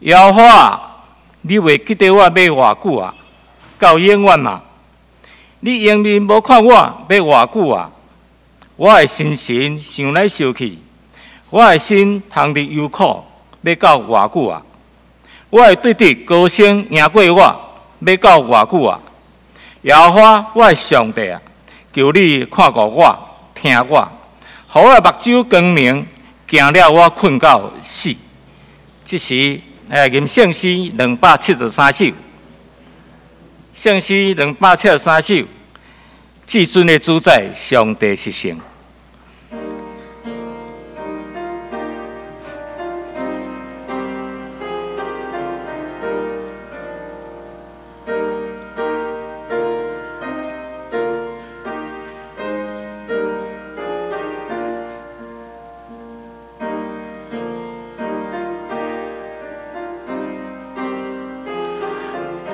妖花，你袂记得我要偌久啊？到永远嘛？你永远无看我要偌久啊？我的心神想来想去，我的心通日忧苦，要到偌久啊？我的对敌高声赢过我，要到偌久啊？妖花，我的上帝啊，求你看顾我，听我，互我目睭光明，行了我困到死。这时，吟圣诗273首，圣诗273首，至尊的主宰上帝是圣。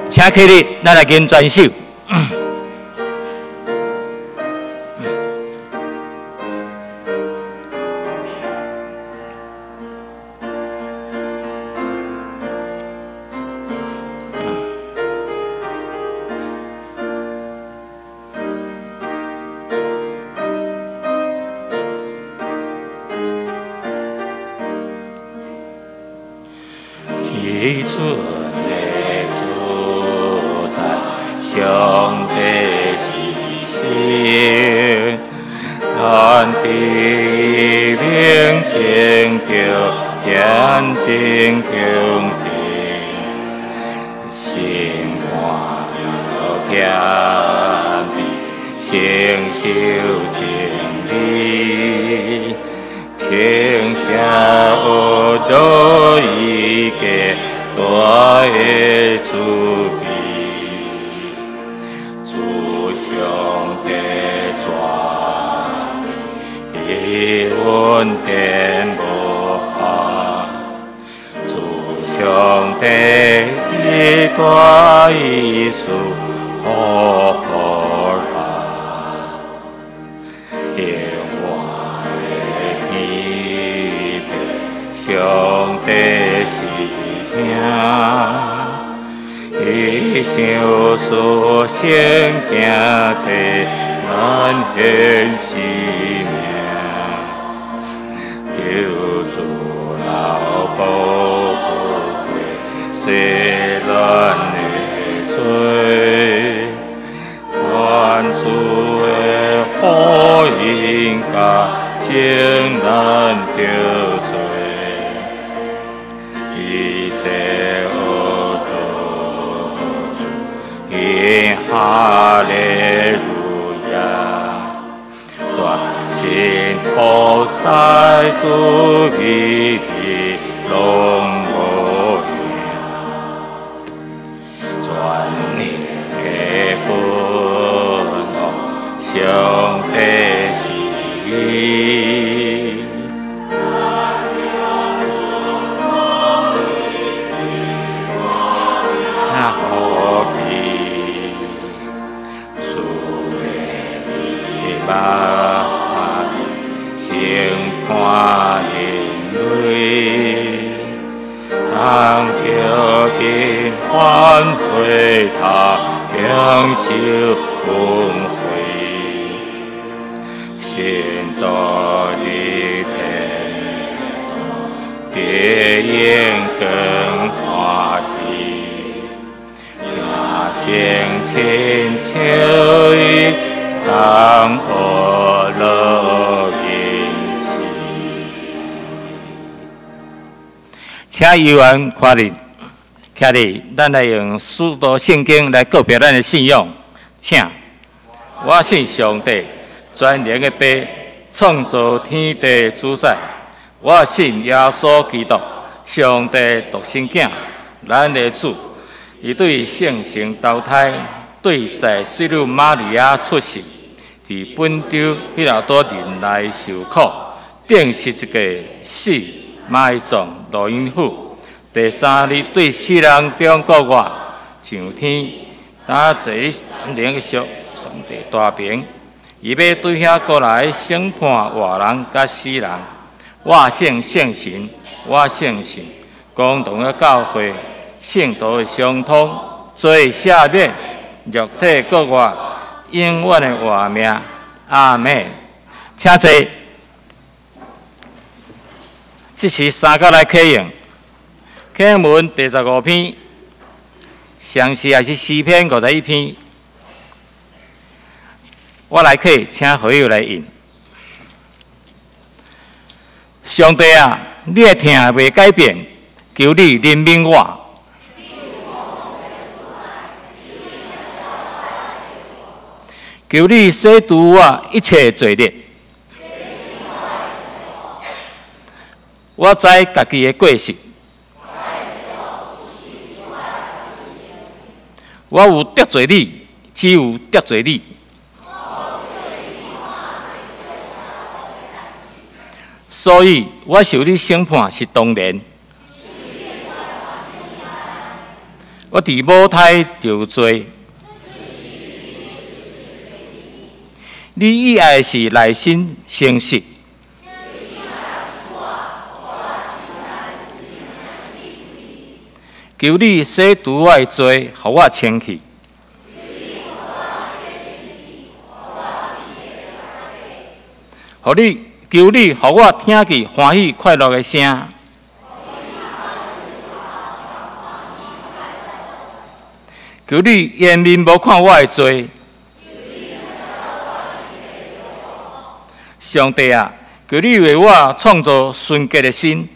请起立，咱来吟全首。起初。上帝是圣，咱伫伊面前着眼睛恭敬，心看了天地，承受真理，请下有道伊个大的慈悲。恩典无限，主上帝的大意思好人，永远的天父，上帝是圣，伊想所先行地咱现实。保护世人的罪，传出的福音甲情咱着罪，一切恶道因哈利路亚，全心菩萨主义。拢无命，全能的君王，上帝是伊。那何必主的吧，心看人类。当着天欢回他享受光辉，先到的天堂，别应更欢喜，家乡亲像当我乐因喜。请议员看立，徛伫，咱来用许多圣经来告别咱的信仰。请，我信上帝，全能的爸，创造天地的主宰。我信耶稣基督，上帝独生子，咱的主。伊对圣神投胎，对在水女玛利亚出世，伫本州彼拉多人来受苦，定是一个死。埋葬罗因府，第三日对世人中国我上天，打坐领袖上帝大名，伊要对遐过来审判活人甲死人。我信圣神，我相信共同的教会，圣道的相通，罪赦免，肉体国外，永远的活命。阿门。请坐。这是三角来启用。启用文第15篇，详细也是诗篇51篇。我来启，请会友来引。上帝啊，你的听未改变，求你怜悯我。求你洗除我一切罪孽。我知家己的过失，我有得罪你，只有得罪你。所以我受你审判是当然。我伫母胎就罪。你以爱是内心诚实。求你洗除我的罪，互我清气。求你，互我听见欢喜快乐的声。求你颜面无看我的罪。上帝啊，求你为我创造纯洁的心。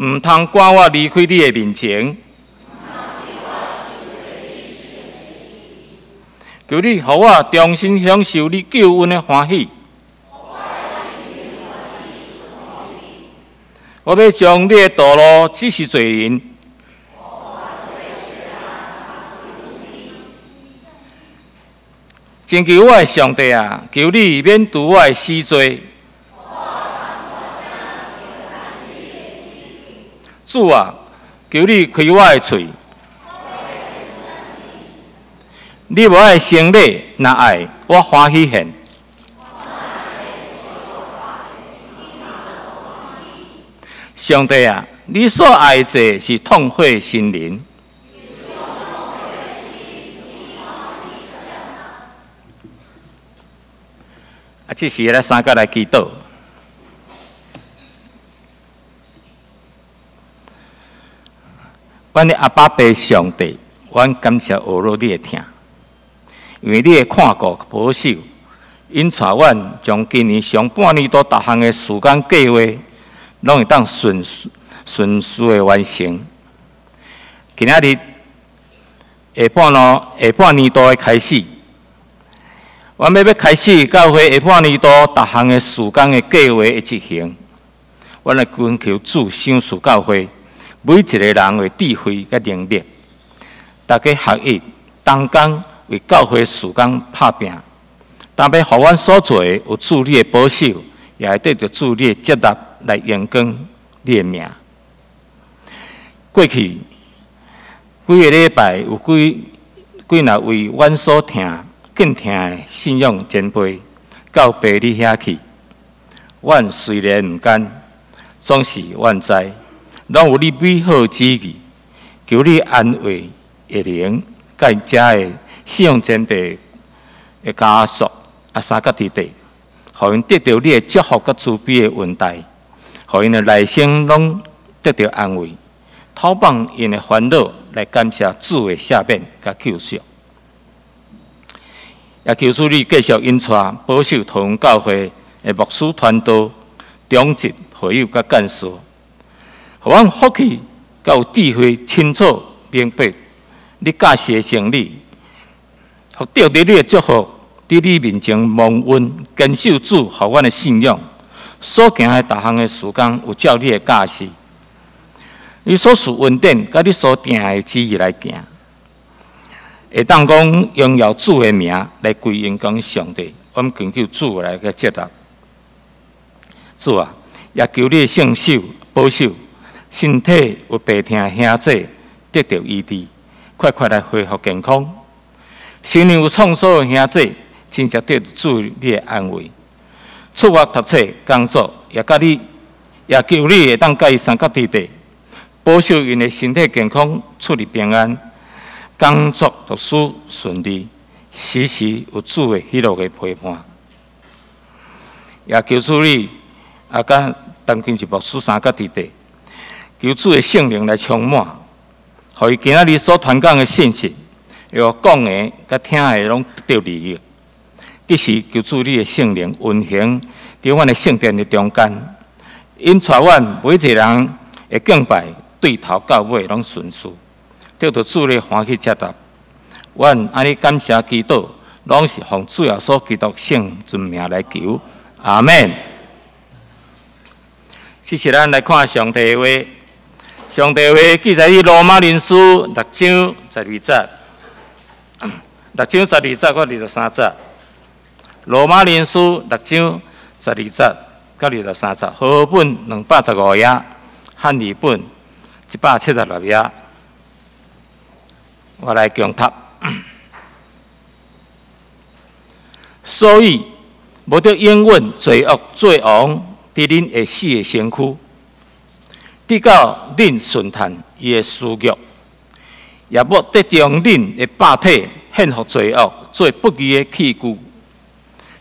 唔通赶我离开你的面前。求你，互我重新享受你救恩的欢喜。我要将你的道路指示罪人。请求我的上帝啊，求你免除我的死罪。主啊，求你开我的嘴。你无爱生礼，若爱我欢喜献。上帝啊，你所爱者是痛悔心灵。这时咱三个来祈祷。阮的阿爸爸上帝，阮感谢学罗你的听，因为你的看顾保守，因带阮将今年上半年度逐项的时间计划，拢会当顺序的完成。今仔日下半年度的开始。阮要开始教会下半年度逐项的时间的计划的执行，阮来恳求主赏赐教会每一个人的智慧甲能力，大家合一，同工为教会时间拍拼，但要互阮所做的有主你的保守，也会得到主你的接纳来阳光你的名。过去几个礼拜有几若为阮所听。敬听的信仰前辈到爸你遐去，阮虽然毋甘，总是阮知，拢有你美好旨意，求你安慰下灵，甲遮的信仰前辈的家属三角地地，互因得到你的祝福甲慈悲的恩待，互因的内心拢得到安慰，讨放因的烦恼来感谢主的赦免甲救赎。也求主你继续引带保守同教会的牧师团队、长职、会友甲干事，互阮福气、甲有智慧、清楚明白你教示的真理，互得到你的祝福，伫你面前蒙恩，坚守主互阮的信仰，所行的逐项的事工有照你的教示，你所属恩典，甲你所定的旨意来行。会当讲荣耀主的名来归荣光上帝，我们恳求主来个接纳。主啊，也求你圣手保守身体有病痛兄弟得到医治，快快来恢复健康。心灵有创伤的兄弟，真正得到主你的安慰。出发读册工作，也求你会当甲伊三角地地，保守因的身体健康，出入平安，工作读书顺利，时时有主的喜乐的陪伴。也求主你甲当今一牧师三角地地，求主的圣灵来充满，互伊今仔日所传讲的信息，要讲的甲听的拢得到利益。即时求主你的圣灵运行伫阮的圣殿的中间，因带阮每一个人的敬拜对头到尾拢顺遂，得到主的欢喜接纳。阮安尼感谢祈祷，拢是奉主耶稣基督圣尊名来求，阿门。这是咱来看上帝的话，上帝的话记载于罗马人书6章12节，6章12节到23节。罗马人书6章12节到23节，和合本215页，汉语本176页。我来强读。所以，无得永远罪恶做王伫恁会死的身躯，直到恁顺探伊的私欲，也无得将恁的肉体献予罪恶做不义的器具。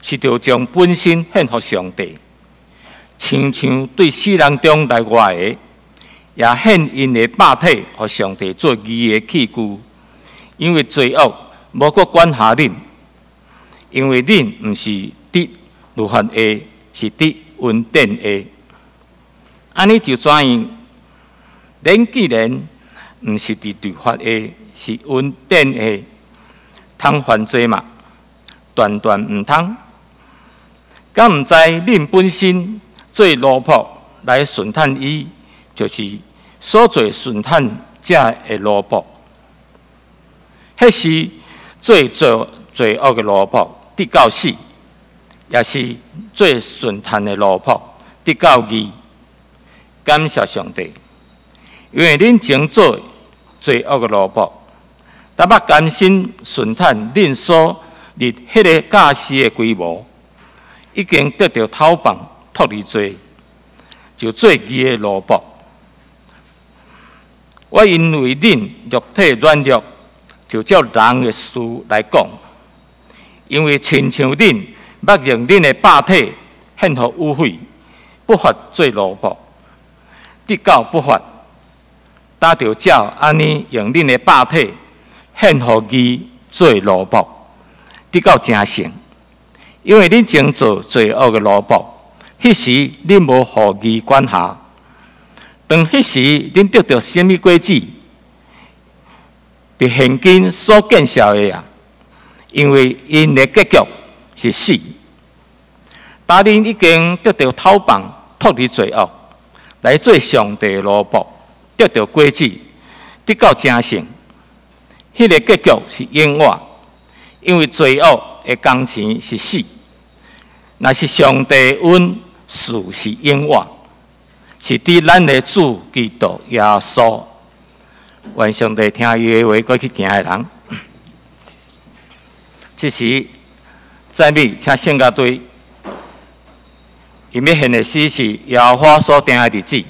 是着将本身献予上帝，亲像对死人中来活的，也献因的肉体予上帝做义的器具。因为罪恶无搁管辖恁，因为恁毋是伫律法下，是伫恩典下。安尼就怎样？恁既然毋是伫律法下，是恩典下，通犯罪嘛？断断毋通。敢毋知恁本身做奴仆来顺探伊，就是所做顺探者的奴仆。迄是做罪恶的奴仆，直到死；也是做顺探的奴仆，直到义。感谢上帝，因为恁前做罪恶的奴仆，逐捌甘心顺探恁所立迄个假施的规模。已经得到讨棒脱离罪，就做义的奴仆。我因为恁肉体软弱，就照人的事来讲，因为亲像恁捌用恁的肉体献予污秽，不法做奴仆，直到不法，打着照安尼用恁的肉体献予义做奴仆，直到成圣。因为恁前做罪恶的奴仆，迄时恁无互义管辖。当迄时恁得到什么果子？比现今所见效的啊！因为因的结局是死。当恁已经得到讨棒脱离罪恶，来做上帝的奴仆，得到果子，直到成圣。迄个结局是永远，因为罪恶的工钱是死。若是上帝恩赐是永远，是伫咱的主基督耶稣。愿上帝听伊的话，过去行的人。这时赞美，请圣乐队，伊要献的诗是耶和华所定的日子。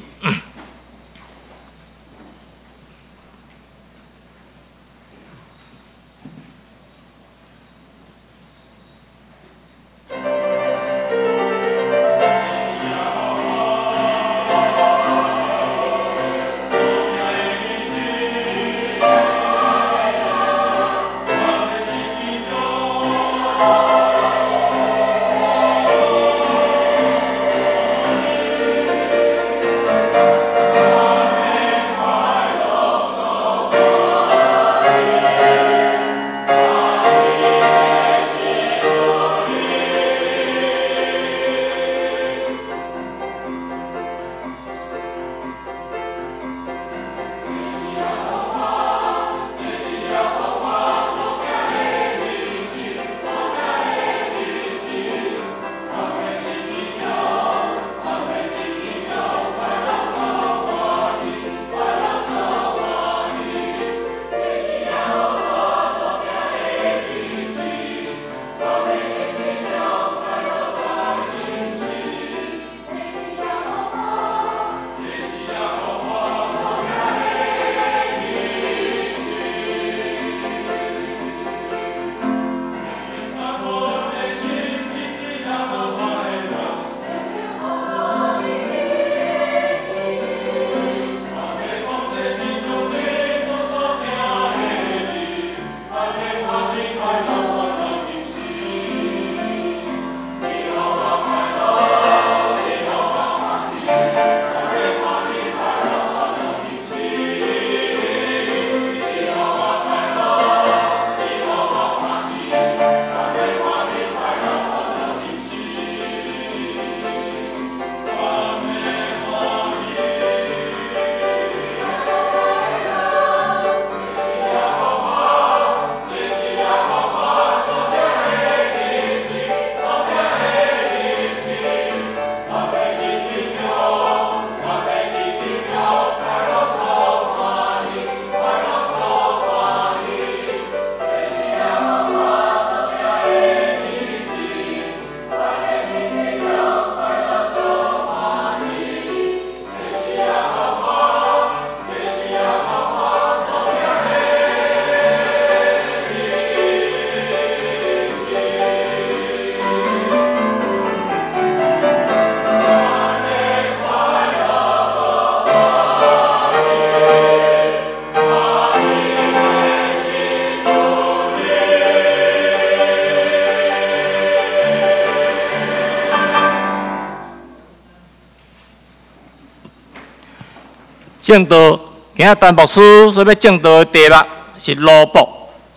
正道，今仔陈牧师所要正道的题目是罗卜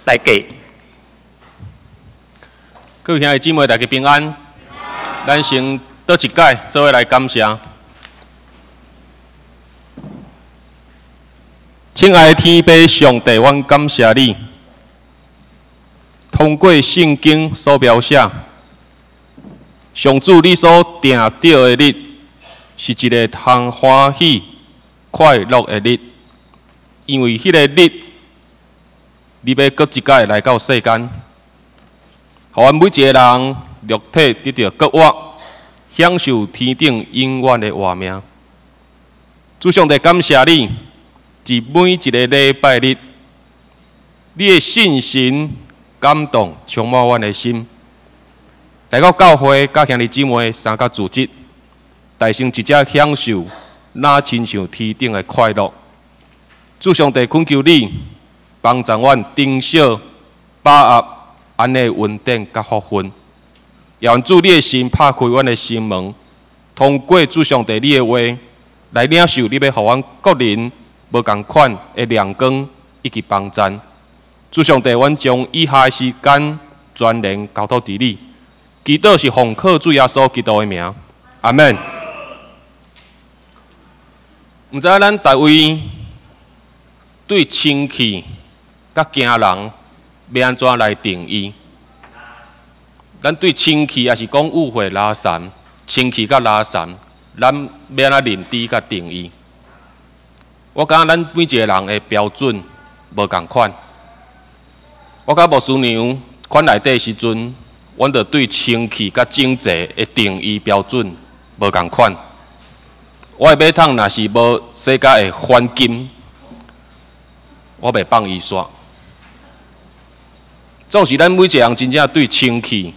大家。各位兄弟姊妹，大家平安。咱先倒一解，做伙来感谢。亲爱的天父上帝，阮感谢你，通过圣经所描写，上主你所定定的日，是一个通欢喜、快乐的日，因为迄个日，你要搁一届来到世间，互阮每一个人肉体得到搁活，享受天顶永远的活命。主上帝感谢你。伫每一个礼拜日，你的信心感动充满阮的心。来到教会，甲兄弟姊妹三甲组织，大成一只享受，那亲像天顶的快乐。主上帝恳求你帮助阮顶小把握安尼稳定甲福分，让主你的心拍开阮的心门，通过主上帝你的话来领受你要互阮个人。无共款的亮光以及帮赞，主上帝，阮将以下的时间全然交托伫你，祈祷是奉靠主耶稣基督的名，阿门。毋知咱大位对清气甲惊人要安怎来定义？咱对清气也是讲误会拉散，清气甲拉散，咱要安怎认知甲定义？我感觉咱每一个人的标准无共款。我甲牧师娘款内底时阵，阮着对清气甲整齐的定义标准无共款。我的马桶若是无洗甲会翻金，我袂放伊煞。总是咱每一个人真正对清气、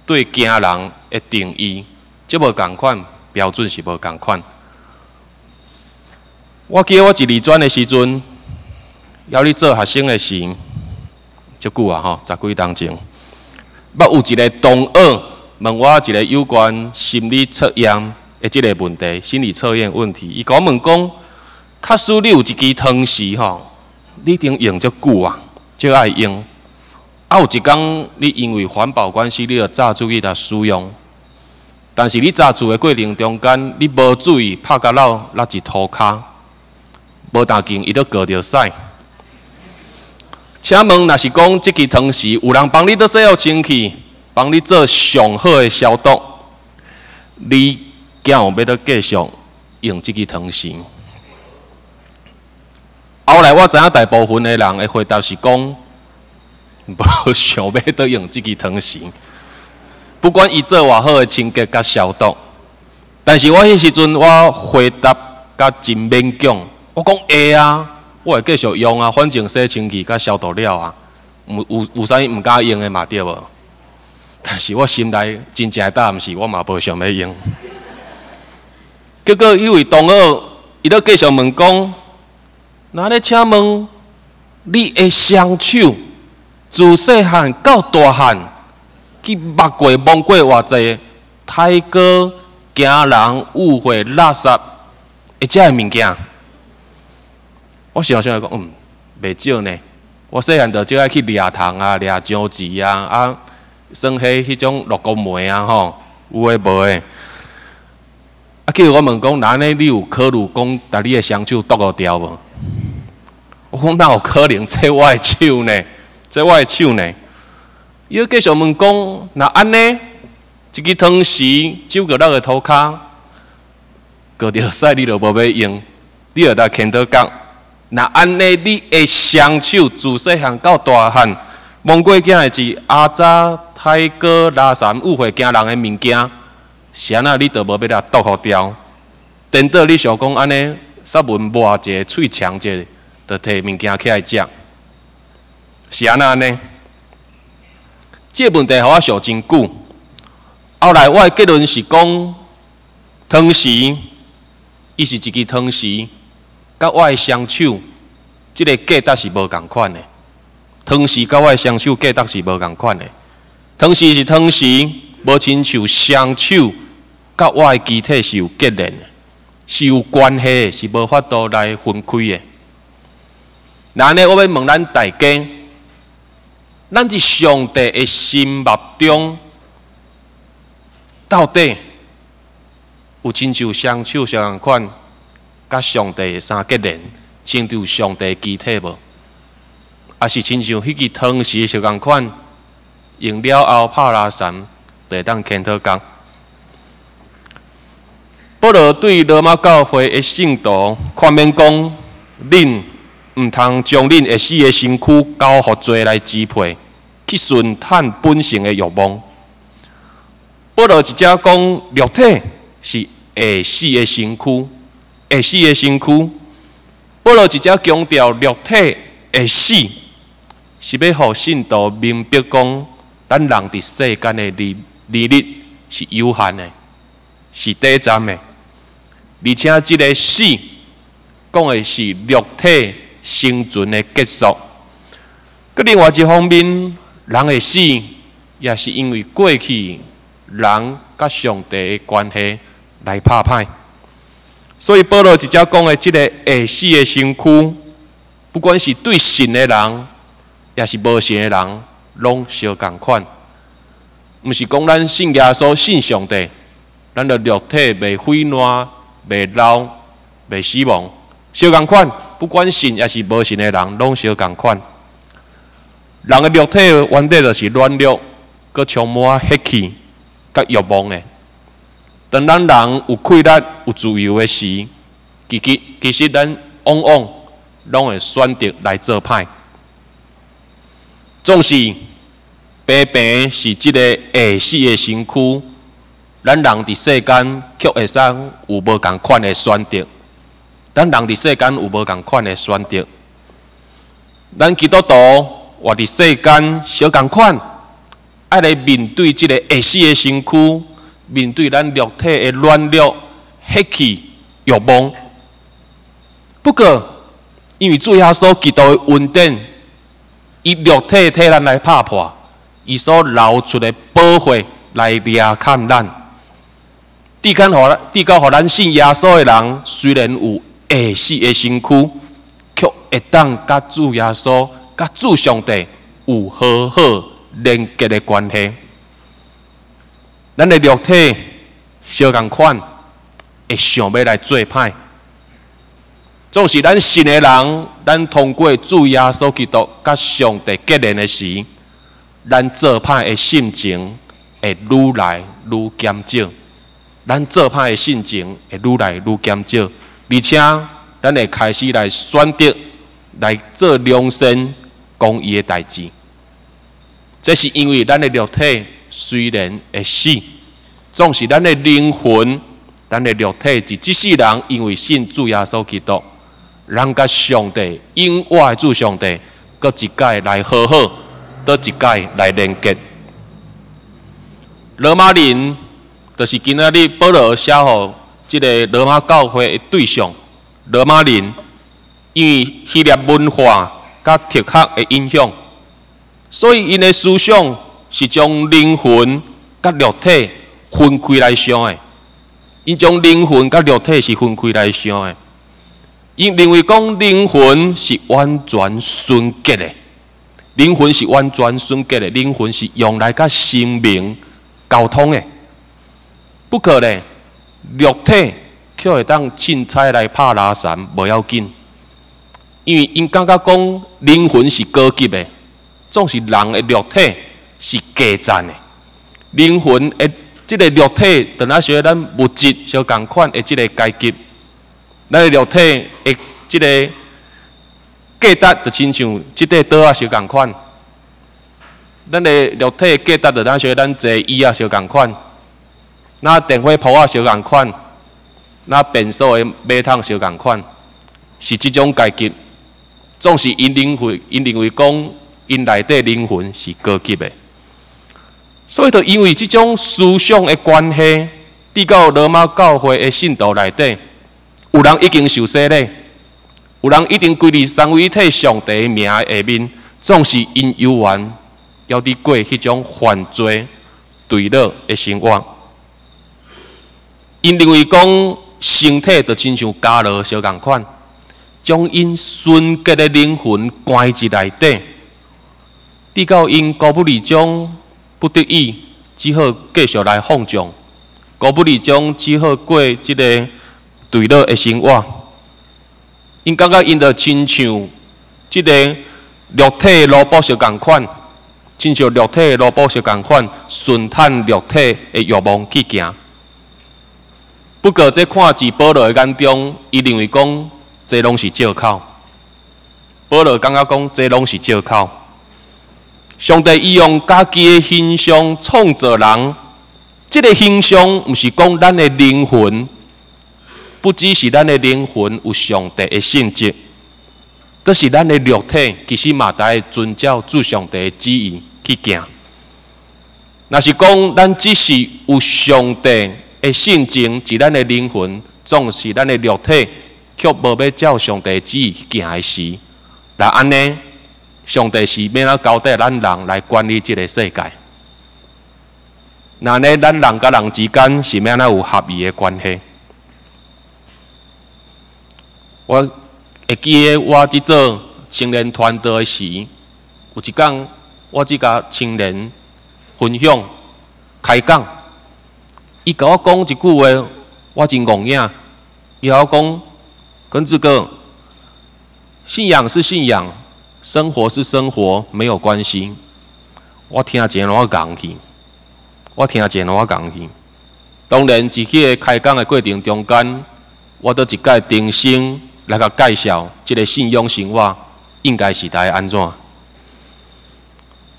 对惊人的定义，即无共款，标准是无共款。我记得我一二专的时阵，要你做学生的时，足久啊吼，10几年前，捌有一个同学问我一个有关心理测验的即个问题，心理测验问题。伊甲我问讲，假使你有一支汤匙吼，你一定用足久啊，足爱用。啊，有一天你因为环保关系，你着炸出去来使用，但是你炸出的过程中间，你无注意拍甲落一涂骹。无大劲，伊都过着屎。请问，若是讲即支汤匙有人帮你做洗好清气，帮你做上好的消毒，你敢有要得继续用即支汤匙？后来我知影大部分的人的回答是讲，无想要得用即支汤匙。不管伊做偌好的清洁甲消毒，但是我迄时阵我回答甲真勉强。我讲会啊，我会继续用啊，反正洗清气甲消毒了啊，有啥物毋敢用的嘛对无？但是我心内真正答案是我嘛无想要用。结果迄位同学伊都继续问讲，那咧请问你的双手自细汉到大汉，去捌过摸过偌济太过惊人、误会、垃圾的遮个物件？我想讲，袂少呢。我细汉就只爱去掠虫啊、掠樟子啊，耍迄种绿果梅啊，吼，有诶无诶。啊，叫我问讲，那你有考虑讲，把你诶双手剁掉无？我讲哪有可能？这我诶手呢？这我诶手呢？伊又继续问讲，那安尼，一支汤匙手过落个涂骹，过着屎你就无要用，你就来牵倒讲。那安尼，你的双手自细汉到大汉，摸过囝的是阿早、太过、垃圾、误会惊人的物件，是安那你就无要来剁互掉。等到你想讲安尼，煞文抹一个、喙呛一个，就摕物件起来食，是安那呢？这个问题互我想真久。后来我的结论是讲，汤匙，伊是一支汤匙。甲我的双手，即个价值是无共款的。汤匙甲我的双手价值是无共款的。汤匙是汤匙，无亲像双手甲我的机体是有结连的。是有关系的，是无法度来分开的。那呢，我要问咱大家，咱伫上帝的心目中，到底有亲像双手相共款，甲上帝的三结连，亲像上帝的机体无？还是亲像迄支汤匙相共款，用了后拍拉伞，就会当牵讨讲？保罗对罗马教会的信徒劝勉讲：恁毋通将恁会死的身躯交互罪来支配，去顺探本性的欲望。保罗一只讲肉体是会死的身躯，会死的身躯。保罗一只强调肉体会死，是要互信徒明白讲，咱人伫世间的利益是有限的，是短暂的，而且这个死讲的是肉体生存的结束。佮另外一方面，人的死也是因为过去人甲上帝的关系来拍歹。所以保罗一只讲的这个会死的身躯，不管是对信的人，也是无信的人，拢相共款。毋是讲咱信耶稣、信上帝，咱的肉体袂毁烂、袂老、袂死亡，相共款。不管信也是无信的人，拢相共款。人的肉体原底就是软弱，佮充满血气、甲欲望的。当咱人有气力、有自由的时，其实咱往往拢会选择来做歹。总是平平是即个会死的身躯，咱人伫世间却会使有无共款的选择。咱人伫世间有无共款的选择。咱基督徒活伫世间小共款，爱来面对即个会死的身躯。面对咱肉体的软弱、血气、欲望，不过因为主耶稣基督的恩典，以肉体替咱来拍破，伊所流出的宝血来掠看咱。抵到互咱信耶稣的人，虽然有会死的身躯，却会当甲主耶稣、甲主上帝有好好连结的关系。咱的肉体相共款，会想要来做歹。总是咱信的人，咱通过主耶稣基督甲上帝结连的时，咱做歹的心情会愈来愈减少。咱做歹的心情会愈来愈减少，而且咱会开始来选择来做良善、公义的代志。这是因为咱的肉体虽然会死，总是咱的灵魂、咱的肉体是这世人因为信主耶稣基督，人甲上帝永活的主上帝，搁一届来和好，搁一届来连结。罗马人就是今仔日保罗写予这个罗马教会的对象。罗马人因为希腊文化甲哲学的影响，所以因的思想是将灵魂甲肉体分开来想的。因将灵魂甲肉体是分开来想的。因认为讲灵魂是完全纯洁的，灵魂是完全纯洁的，灵魂是用来甲生命沟通的。不过呢，肉体却会当凊彩来拍拉伞，无要紧。因为因感觉讲灵魂是高级的，总是人的肉体是低贱的。灵魂的这个肉体，等下像咱物质相共款的这个阶级，咱的肉体的这个价值就亲像这块岛啊相共款。咱的肉体的价值就等下像咱坐椅啊相共款。那电火铺啊相共款，那便所的马桶相共款，是这种阶级。总是因认为讲因内底灵魂是高级的，所以就因为这种思想的关系，递到罗马教会的信徒内底，有人已经受洗了，有人已经归入三位一体上帝的名的下面，总是因有缘要伫过迄种犯罪、堕落的生活。因认为讲身体就亲像加热相共款，将因纯洁的灵魂关入内底，直到因高不离中不得已，只好继续来放纵，高不离中只好过即个堕落的生活。因感觉因着亲像即个肉体萝卜相共款，亲像肉体的萝卜相共款，顺探肉体的欲望去行。不过，这看至保罗的眼中，伊认为讲，这拢是借口。保罗感觉讲，这拢是借口。上帝伊用家己的形象创造人，这个形象毋是讲咱的灵魂，不只是咱的灵魂有上帝的性质，都是咱的肉体，其实嘛得遵照主上帝的旨意去行。若是讲咱只是有上帝的性情，是咱的灵魂，总是咱的肉体，却无要照上帝旨意行的时，那安尼，上帝是要哪交代咱人来管理这个世界？那呢，咱人甲人之间是要哪有合意的关系？我会记得我伫做青年团队的时，有一天我只甲青年分享开讲。伊甲我讲一句话，我真戆影。伊甲我讲，跟这个信仰是信仰，生活是生活，没有关系。我听一下，我戆去。我听一下，我戆去。当然，伫迄个开讲的过程中间，我都一概定心来甲介绍，这个信仰生活应该是该安怎。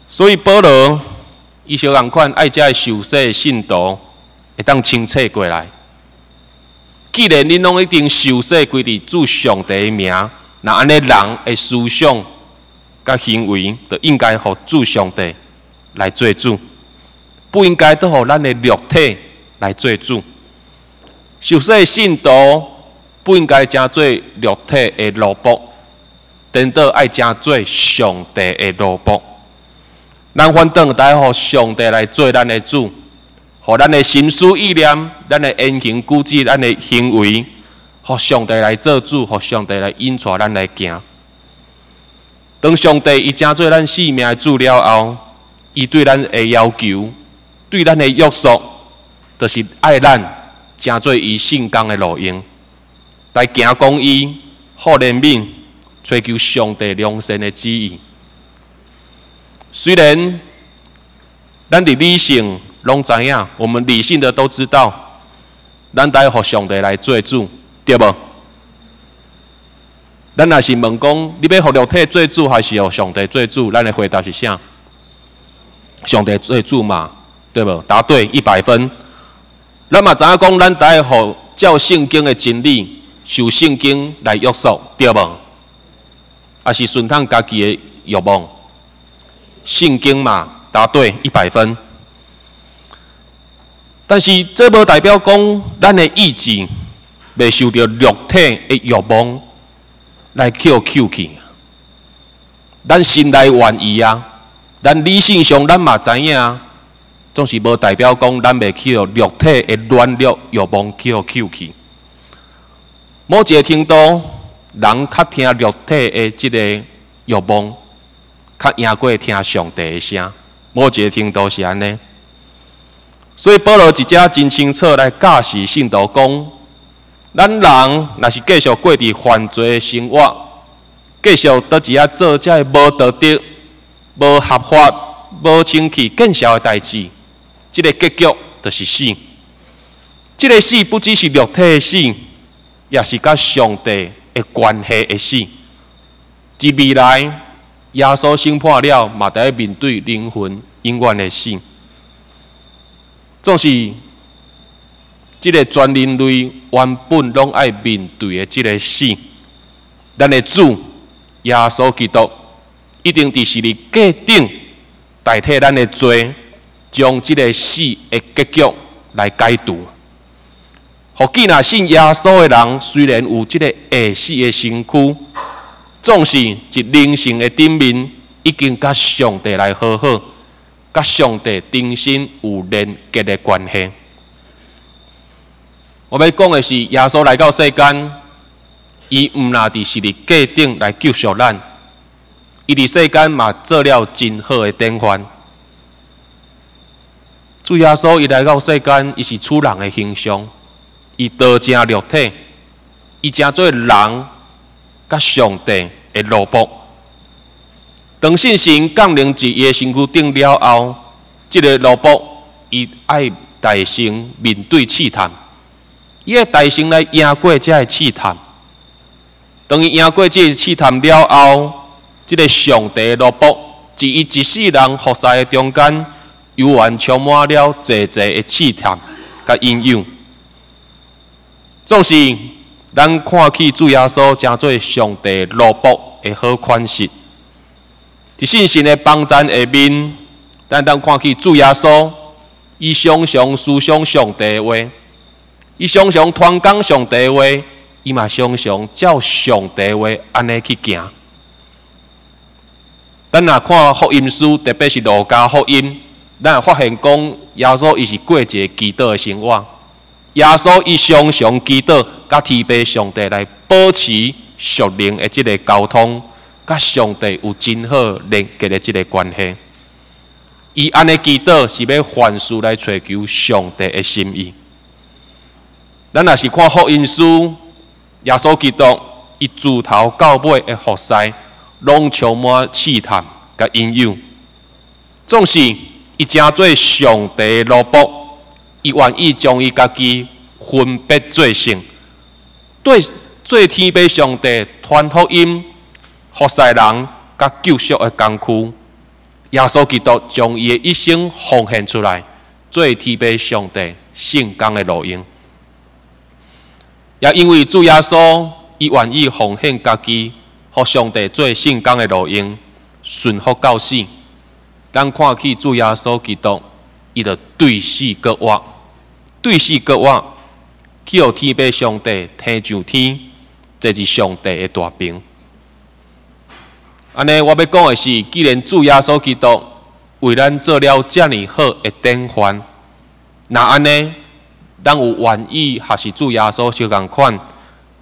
所以保罗伊相共款爱遮受洗的信徒。会当清澈过来。既然恁拢一定受洗归伫主上帝的名，那安尼人的思想甲行为，就应该互主上帝来做主，不应该都互咱的肉体来做主。受洗的信徒不应该正做肉体的奴仆，颠倒爱正做上帝的奴仆。咱反倒该互上帝来做咱的主。互咱的心思意念、咱的言行举止、咱的行为，互上帝来做主，互上帝来引带咱来行。当上帝伊正做咱生命的主了后，伊对咱的要求、对咱的约束，就是爱咱正做伊圣工的路用，来行公义、好怜悯，追求上帝良善的旨意。虽然咱的理性，拢知影，我们理性的都知道，咱得互上帝来做主，对无？咱若是问讲，你要互肉体做主，还是互上帝做主？咱的回答是啥？上帝做主嘛，对无？答对100分。咱嘛知影讲，咱得互照圣经的真理，受圣经来约束，对无？还是顺畅家己的欲望？圣经嘛，答对100分。但是这无代表讲，咱的意志袂受到肉体的欲望来扣去。咱心内愿意啊，咱理性上咱嘛知影，总是无代表讲咱袂去肉体的软弱欲望扣去。某一个程度，人较听肉体的这个欲望，较赢过听上帝的声。某一个程度是安尼。所以保罗一只真清楚来教示信徒讲，咱人若是继续过伫犯罪的生活，继续倒一下做这无道德、无合法、无清气、见效的代志，这个结局就是死。这个死不只是肉体的死，也是甲上帝的关系的死。至未来耶稣审判了，嘛得面对灵魂永远的死。总是这个全人类原本拢爱面对的这个死，咱的主耶稣基督一定伫是伫价顶代替咱的罪，将这个死的结局来解除。互既若信耶稣的人，虽然有这个会死的身躯，总是一灵性的顶面，已经甲上帝来和好。甲上帝真心有连结的关系。我要讲的是，耶稣来到世间，伊毋那伫是伫架顶来救赎咱，伊伫世间嘛做了真好的典范。主耶稣伊来到世间，伊是处人的形象，伊道成肉体，伊成做人甲上帝的奴仆。当信神降临伫伊的身躯顶了后，即个奴仆伊爱大声面对试探，伊爱大声来赢过这个试探。当伊赢过这个试探了后，即个上帝的奴仆，伫伊一世人服侍的中间，犹原充满了济济的试探甲引诱。总是咱看起主耶稣成做上帝奴仆的好款式。伫信心的帮赞下面，咱看起主耶稣，伊常常思想上帝的话，伊常常传讲上帝的话，伊嘛常常照上帝的话安尼去行。咱若看福音书，特别是路加福音，咱会发现讲耶稣伊是过一个祈祷的生活。耶稣伊常常祈祷，甲天父上帝来保持属灵的即个交通。甲上帝有真好连结的即个关系，伊安尼祈祷是要凡事来追求上帝的心意。咱若是看福音书，耶稣基督伊自头到尾的服侍，拢充满试探甲引诱。总是伊成做上帝的奴仆，伊愿意将伊家己分别做成，对做天父上帝传福音。服侍人甲救赎的工具，耶稣基督将伊的一生奉献出来，做天父上帝圣工的路用。也因为主耶稣，伊愿意奉献家己，互上帝做圣工的路用，顺服到死。咱看起主耶稣基督，伊就对死搁活，对死搁活，去互天父上帝提上天，这是上帝的大兵。安尼，我要讲的是，既然主耶稣基督为咱做了遮尔好的典范，那安尼，咱有愿意还是主耶稣相共款，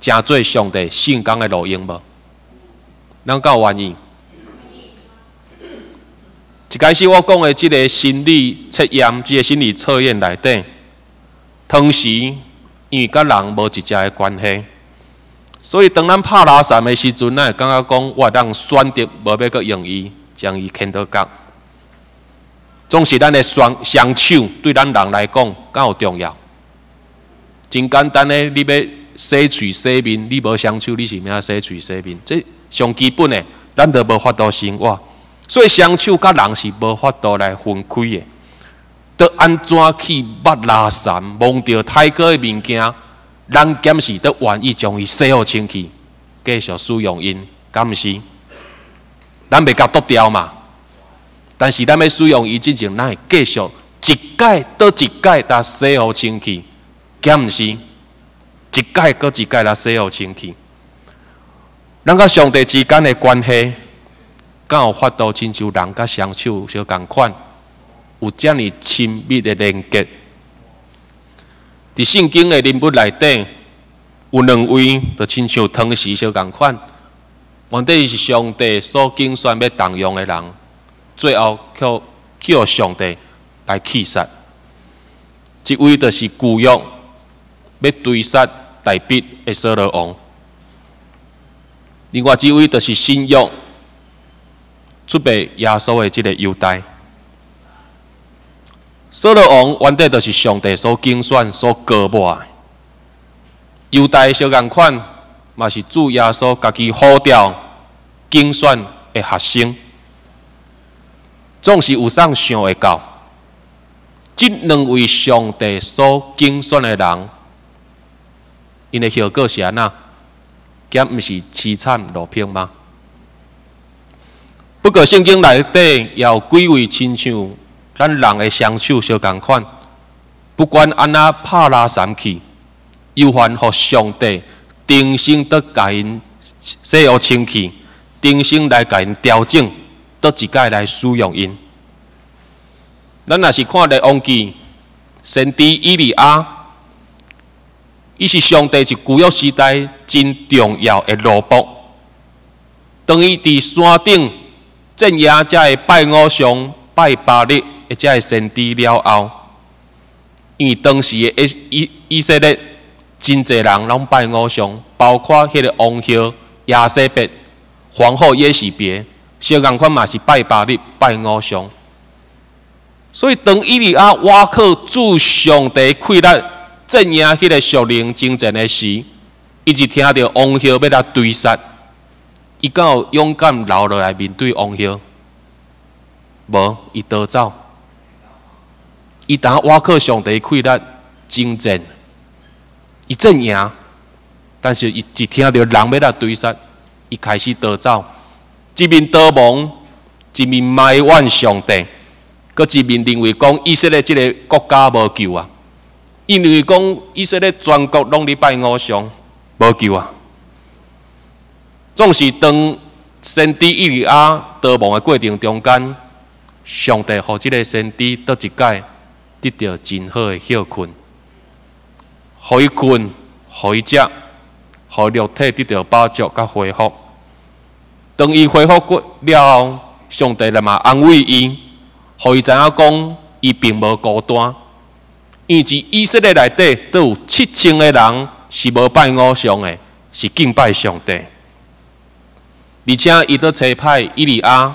成做上帝圣工的路用无？咱敢有愿意？一开始我讲的这个心理测验，这个心理测验内底，当时因为甲人无直接的关系。所以，当咱拍垃圾的时阵，咱会感觉讲，我当选择无要搁用伊，将伊牵倒角。总是咱的双手对咱人来讲，敢有重要？真简单的，你要洗嘴洗面，你无双手，你是咩洗嘴洗面？这上基本的，咱都无法度生活。所以，双手甲人是无法度来分开的。要安怎去捌垃圾，摸到太过的物件？咱检视得愿意将伊洗好清气，继续使用因，敢毋是？咱袂甲剁掉嘛。但是咱要使用伊之前，咱会继续一改倒一改，来洗好清气，敢毋是？一改搁一改来洗好清气。咱甲上帝之间的关系，敢有法度亲像人甲双手相共款，有遮尔亲密的连结？伫圣经的人物内底，有两位，就亲像汤匙相共款。原底是上帝所竞选要动用的人，最后去互上帝来击杀。一位就是旧约要追杀大卫的扫罗王，另外一位就是新约出卖耶稣的这个犹大。扫罗王原底就是上帝所竞选、所膏抹的，犹大相共款，嘛是主耶稣家己呼召竞选的学生。总是有啥想会到，这两位上帝所竞选的人，因的效果是安那？敢毋是凄惨落魄吗？不过圣经内底也有几位亲像咱人的双手相共款，不管安那拍拉散去，又还互上帝定心得甲因洗好清气，定心来甲因调整，得一概来使用因。咱若是看列王记，先知以利亚，伊是上帝是旧约时代真重要的奴仆。当伊伫山顶镇压遮个拜偶像、拜巴力的遮个先知了后，因为当时的以色列真侪人拢拜偶像，包括迄个王后亚西别、皇后耶洗别，相共款嘛是拜巴力、拜偶像。所以当以利亚倚靠主上帝气力镇压迄个属灵征战的时，伊就听到王后要来追杀，伊敢有勇敢留落来面对王后？无，伊逃走。伊当倚靠上帝气力征战，伊镇压，但是伊一听到人要来追杀，伊开始逃走，一面逃亡，一面埋怨上帝。搁一面认为讲以色列这个国家无救啊，因为讲以色列全国拢伫拜偶像，无救啊。总是当先知以利亚逃亡的过程中间，上帝互这个先知倒一届得到真好的休困，互伊困，互伊食，互肉体得到饱足甲恢复。当伊恢复过了后，上帝来嘛安慰伊。互伊知影讲，伊并无孤单，因为伫以色列内底都有7000个人是无拜偶像的，是敬拜上帝。而且伊都差派以利亚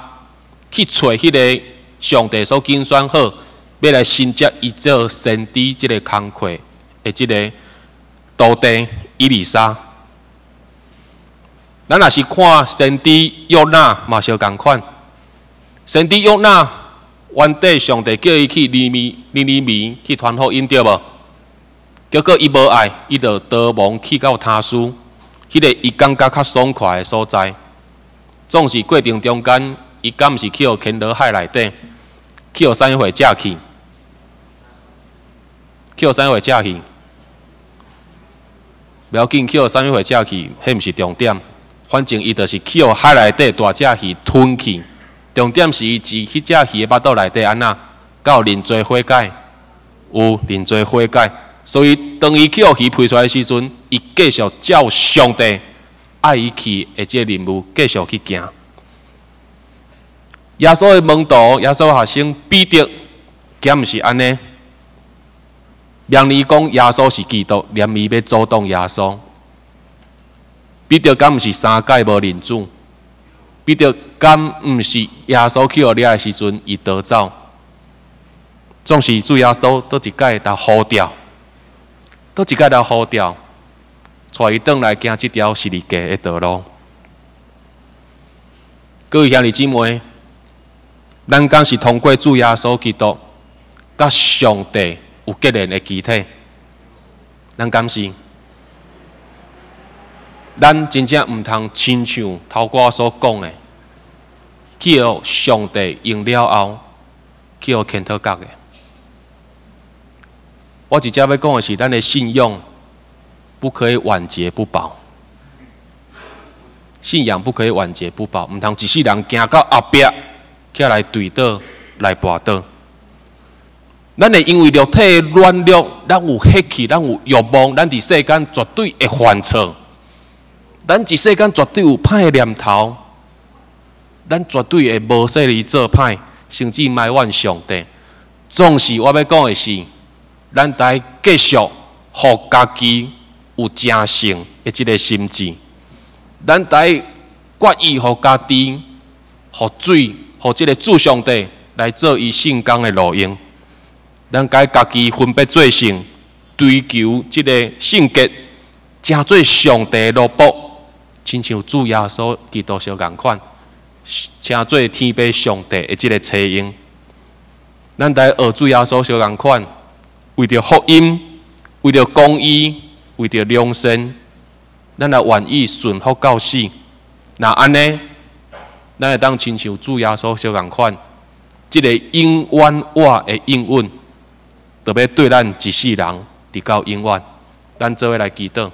去找迄个上帝所拣选好，要来承接伊做先知即个工课的即个徒弟以利沙。咱若是看先知约拿嘛相共款，先知约拿。原底上帝叫伊去尼尼微去传福音对无？结果伊无爱，伊就逃亡去到他苏，迄个伊感觉较爽快的所在。总是过程中间，伊敢毋是去互天罗海内底，去互啥物会遮去？去互啥物会遮去？不要紧，去互啥物会遮去，迄毋是重点。反正伊就是去互海内底大只鱼吞去。重点是伊伫迄只鱼的巴肚内底安那，敢有认罪悔改？有认罪悔改，所以当伊去互鱼飞出来的时阵，伊继续照上帝爱伊去的这个任务继续去行。耶稣的门徒、耶稣学生彼得，敢毋是安尼？明尼讲耶稣是基督，连伊要阻挡耶稣。彼得敢毋是三界无认主？彼得敢毋是耶稣去互掠的时阵，伊逃走？总是主耶稣倒一届来呼召，倒一届来呼召，带伊转来行这条十字架的道路。各位兄弟姊妹，咱敢是通过主耶稣基督，甲上帝有结连的肢体，咱敢是？咱真正毋通亲像头拄我所讲的，去互上帝用了后，去互牵讨角的。我直接要讲的是，咱的信仰不可以晚节不保。信仰不可以晚节不保，毋通一世人行到后壁，起来对倒来跋倒。咱会因为肉体的软弱，咱有血气，咱有欲望，咱伫世间绝对会犯错。咱一世间绝对有歹的念头，咱绝对会无说理做歹，甚至埋怨上帝。总是我要讲的是，咱得继续互家己有正性的这个心智，咱得决意互家己、互水、互这个主上帝来做伊圣工的路用。咱该家己分别做圣，追求这个圣洁，成做上帝的奴仆。亲像主耶稣基督相共款，请做天父上帝的这个车用。咱在学主耶稣相共款，为着福音，为着公义，为着良善，咱来愿意顺服到死。那安尼，咱会当亲像主耶稣相共款，这个永远我的应允，特别对咱一世人直到永远。咱做伙来祈祷。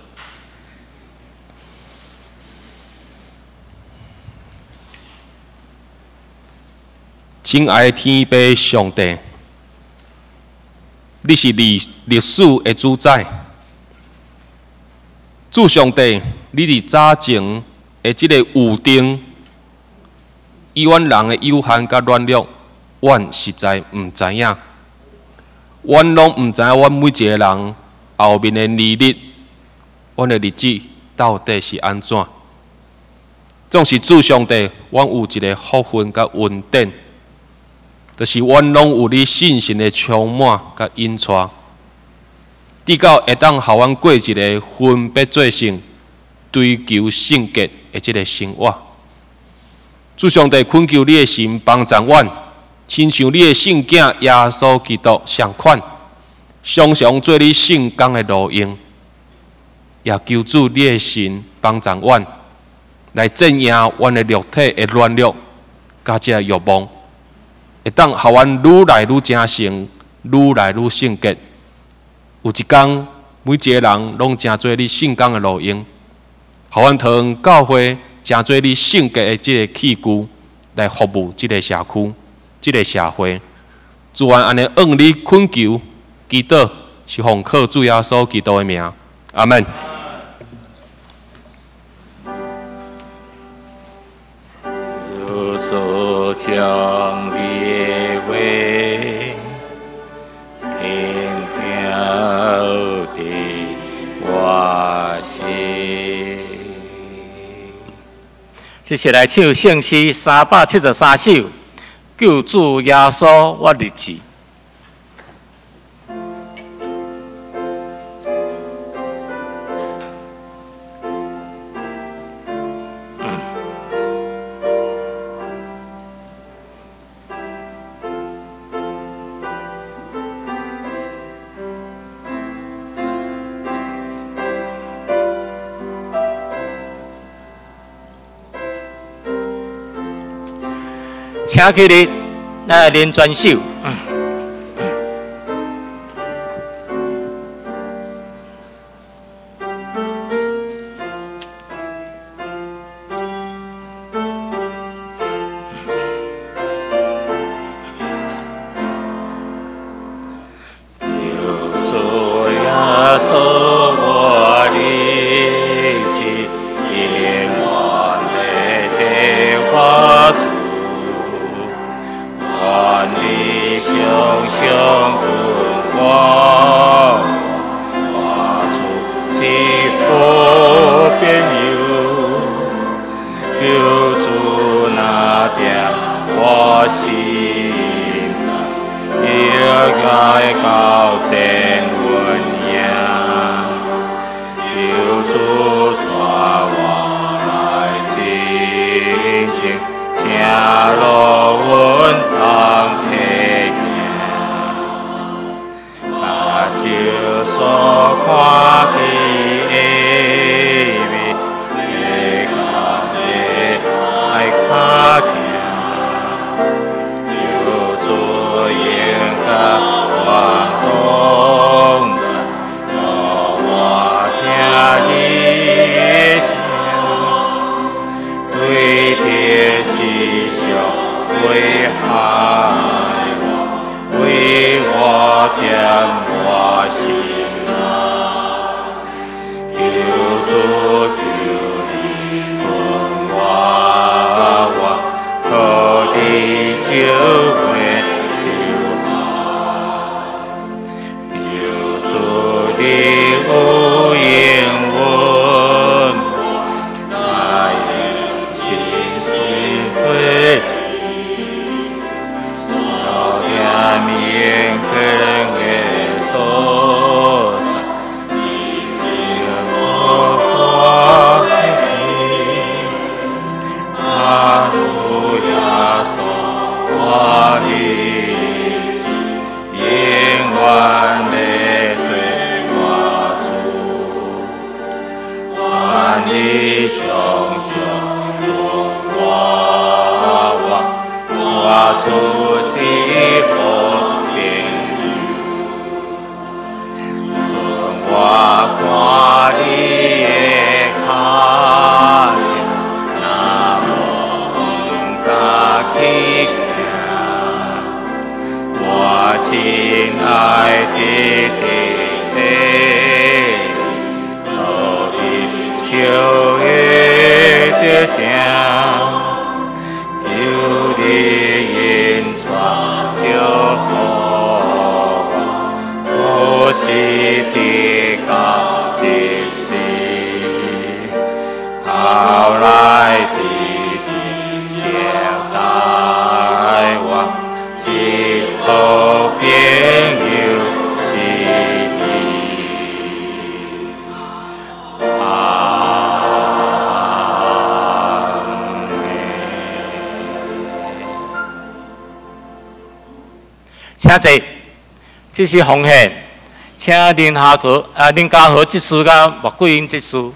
亲爱的天父上帝，你是历史的主宰，主上帝，你伫早前的即个预定，以阮人的有限甲软弱，阮实在毋知影。阮拢毋知影，阮每一个人后面的日子，阮的日子到底是安怎？总是主上帝，阮有一个福分甲恩典，就是阮拢有你信心的充满甲引带，直到会当互阮过一个分别做圣、追求圣洁的即个生活。主上帝恳求你的神帮助阮，亲像你的圣子耶稣基督相款，常常做你圣工的路用，也求主你的神帮助阮。来镇压阮的肉体的软弱，甲这欲望，会当互阮愈来愈正诚，愈来愈圣洁。有一天，每一个人拢成做你圣工的路用，互阮通教会成做你圣洁的这个器具，来服务这个社区、这个社会。主愿安尼向你恳求、祈祷，是奉靠主耶稣基督的名，阿门。将列为平调的我心。接下来唱圣诗373首，救主耶稣我日子。请起立，来连转手。请坐。这是奉献，请林家豪执事甲莫桂英执事。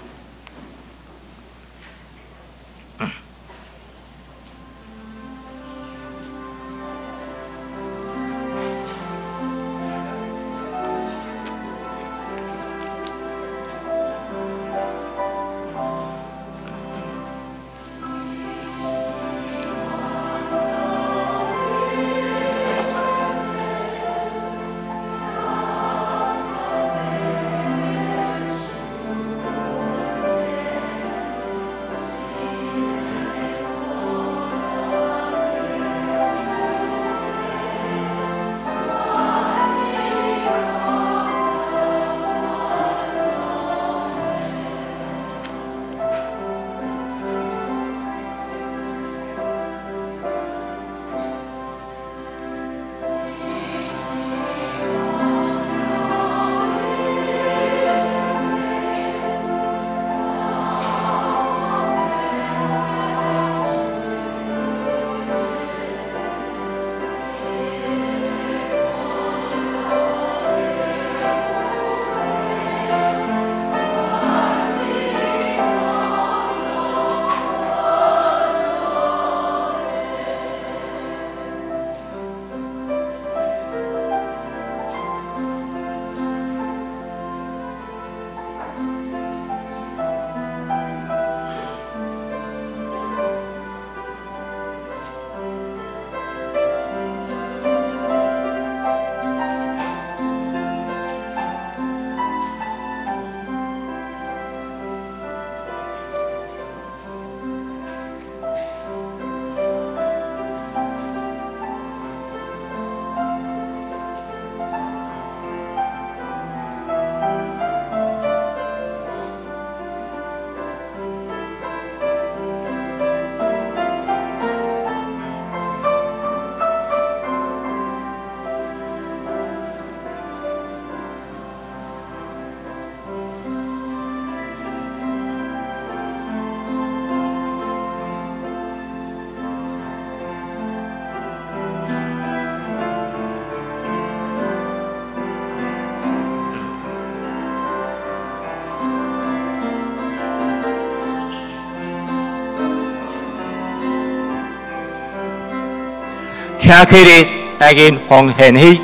请起立，来因奉献去。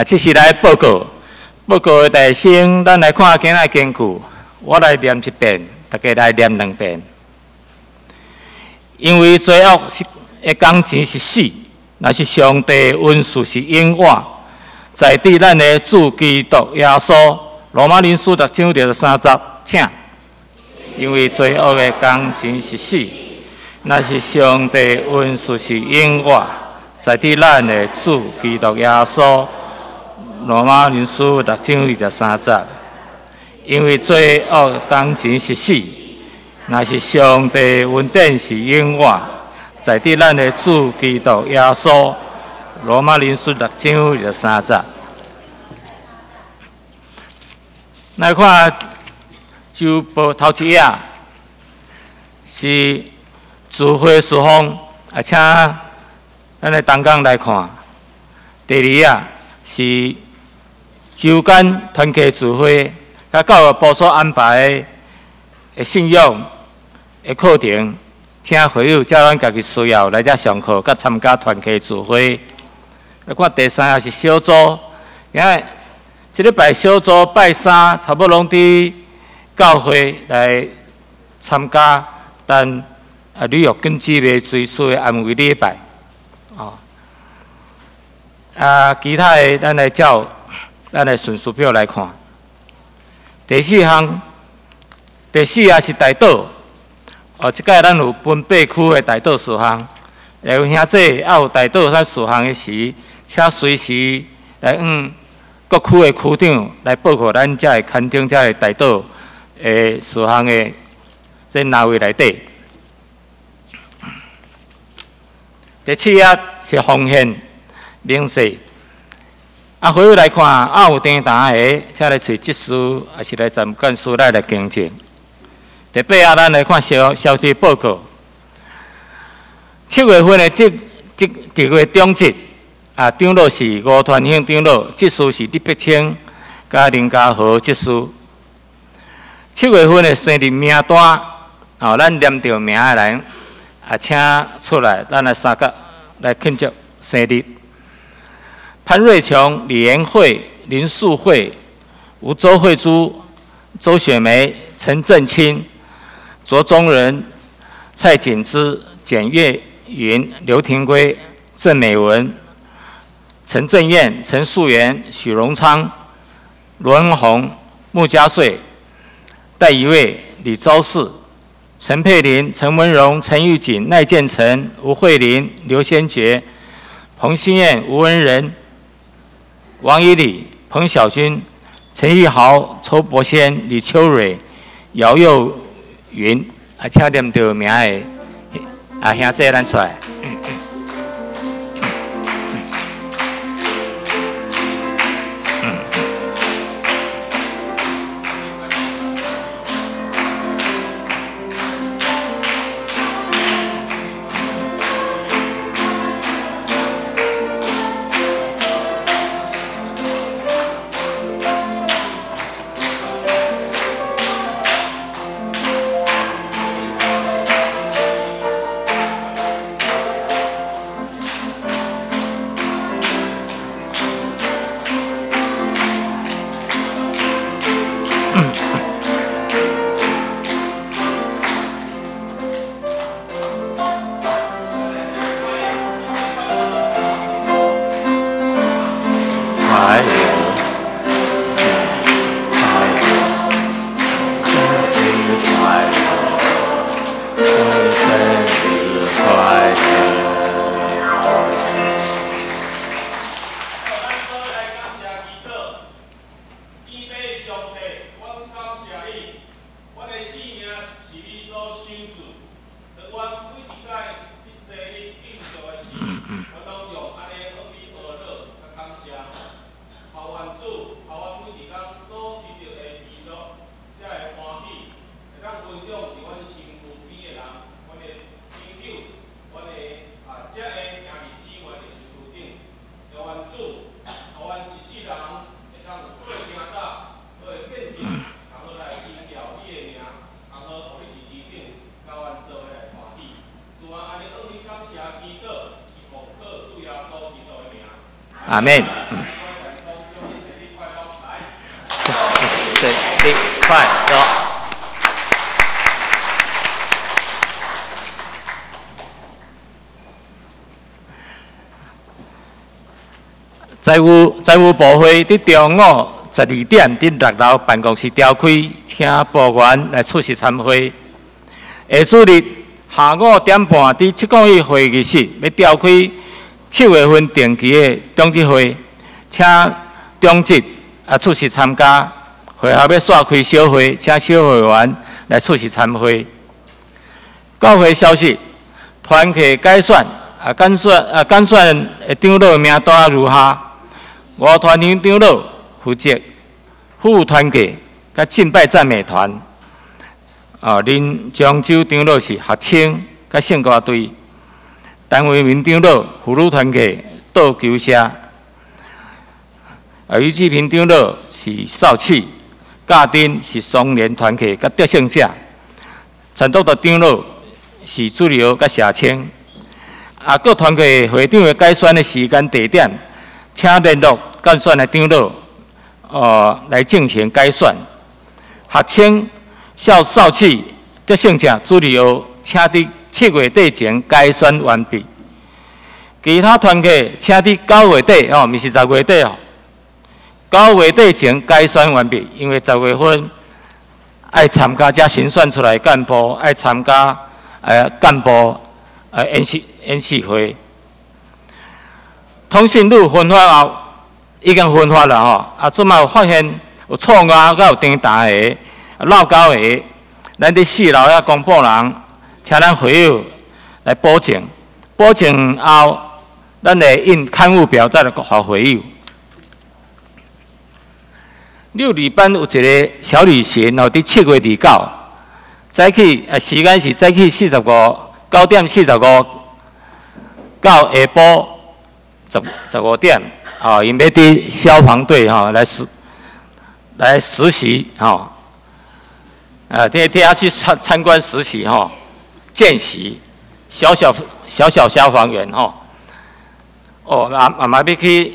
这是来报告的大声，咱来看今仔根据，我来念一遍，大家来念2遍。因为罪恶的工钱是死，若是上帝恩赐是永远，在对咱的主基督耶稣，罗马人书6章30，请。因为罪恶的工钱是死，若是上帝恩赐是永远，在对咱的主基督耶稣。罗马人书6章30，因为罪恶工钱是死，若是上帝恩典是永远，在对咱的主基督耶稣。罗马人书6章30。来看周报头一页是聚会事项，请咱的同工来看。第2页是周间团契聚会，甲教育部所安排的信仰的课程，请会友照咱家己需要来遮上课，甲参加团契聚会。来看第3页是小组，因为这礼拜小组拜三，差不多拢伫教会来参加咱旅游根基的追思的安慰礼拜。其他的咱来照咱的顺序表来看。第四项是大岛。即届咱有分8区的大岛事项，有兄弟有大岛咱事项的时，请随时来各区的区长来报告咱遮的刊登遮的大岛的事项的这哪位内底。第七页是奉献灵祭。回去来看，有订单的，请来找技师，还是来站干事来行政。第八页，咱来看消息报告。7月份的这月中节，长老是吴传兴长老，技师是李碧清加林家豪技师。7月份的生日名单，咱念到名的人，请出来，咱来三角来庆祝生日。潘瑞琼、李延慧、林素慧、吴周慧珠、周雪梅、陈正清、卓中仁、蔡锦之、简月云、刘廷圭、郑美文、陈正燕、陈素媛、许荣昌、罗恩宏、穆家穗、戴仪卫、李昭士、陈佩玲、陈文荣、陈玉锦、赖建成、吴慧玲、刘先觉、彭新燕、吴文仁、王以礼、彭小军、陈玉豪、周伯先、李秋蕊、姚佑云，请念到名的兄弟咱出来。阿门。生日快乐！财务部会伫中午12点伫6楼办公室召开，请部员来出席参会。下主日下午点半伫七公益会议室要召开7月份定期的中职会，请中职出席参加。会后要煞开小会，请小会员来出席参会。教会消息：团契改选，改选的长老名单如下：吴传兴长老负责副团契甲敬拜赞美团。林漳州长老是学青甲圣歌队。陈维民长老妇女团契倒球社。于志平长老是少气。嘉丁是双联团契甲得胜者，陈督的长老是主流甲社青。各团契会长的改选的时间地点，请联络改选的长老，来进行改选。学生少气得胜者主流，请伫7月底前改选完毕。其他团体请伫9月底哦，毋是10月底哦。9月底前改选完毕，因为10月份爱参加才新选出来干部，爱参加干部演习会。通讯录分发后，已经分发了吼。即卖有发现有错误，甲有颠打的、闹交的，咱伫4楼遐公布人，请咱会友来补正。补正后，咱会印刊物表再来互会友。6里班有一个小旅行，伫7月29，早起时间是早起9点45到下晡15点，因要伫消防队来实习底下去参观实习见习，小消防员慢慢要去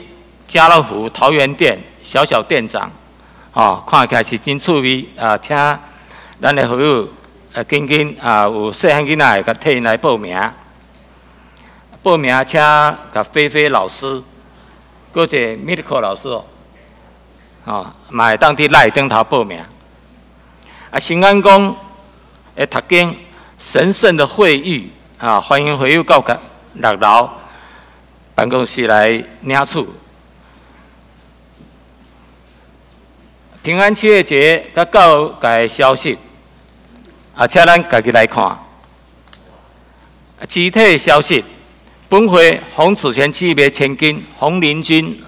家乐福、桃园店小店长。看起来是真趣味请咱的好友紧有细汉囡仔会甲替因来报名。报名请甲菲老师，搁一个 Miracle 老师嘛会当伫赖顶头报名。新安宫的读经神圣的会议欢迎会友到6楼办公室来领取。平安7月节甲教界消息，请咱家己来看。具体消息，本会洪子泉级别千金洪林军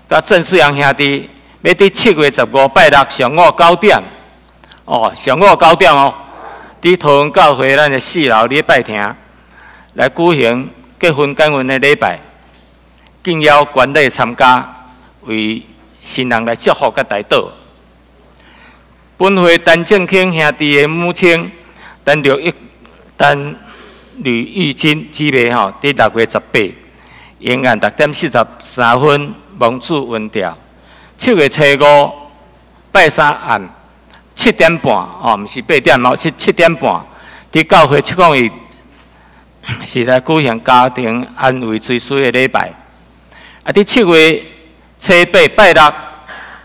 甲郑世阳兄弟要伫7月15拜六上午9点，上午9点伫桃园教会咱的4楼礼拜厅来举行结婚感恩的礼拜，敬邀全体参加为新人来祝福甲代祷。本会陈正卿兄弟的母亲陈吕玉金姊妹伫6月18，永安6点43分蒙主温调。7月初5拜三暗7点半毋是8点7点半，伫教会七公义是来举行家庭安慰追思的礼拜。伫7月初8拜六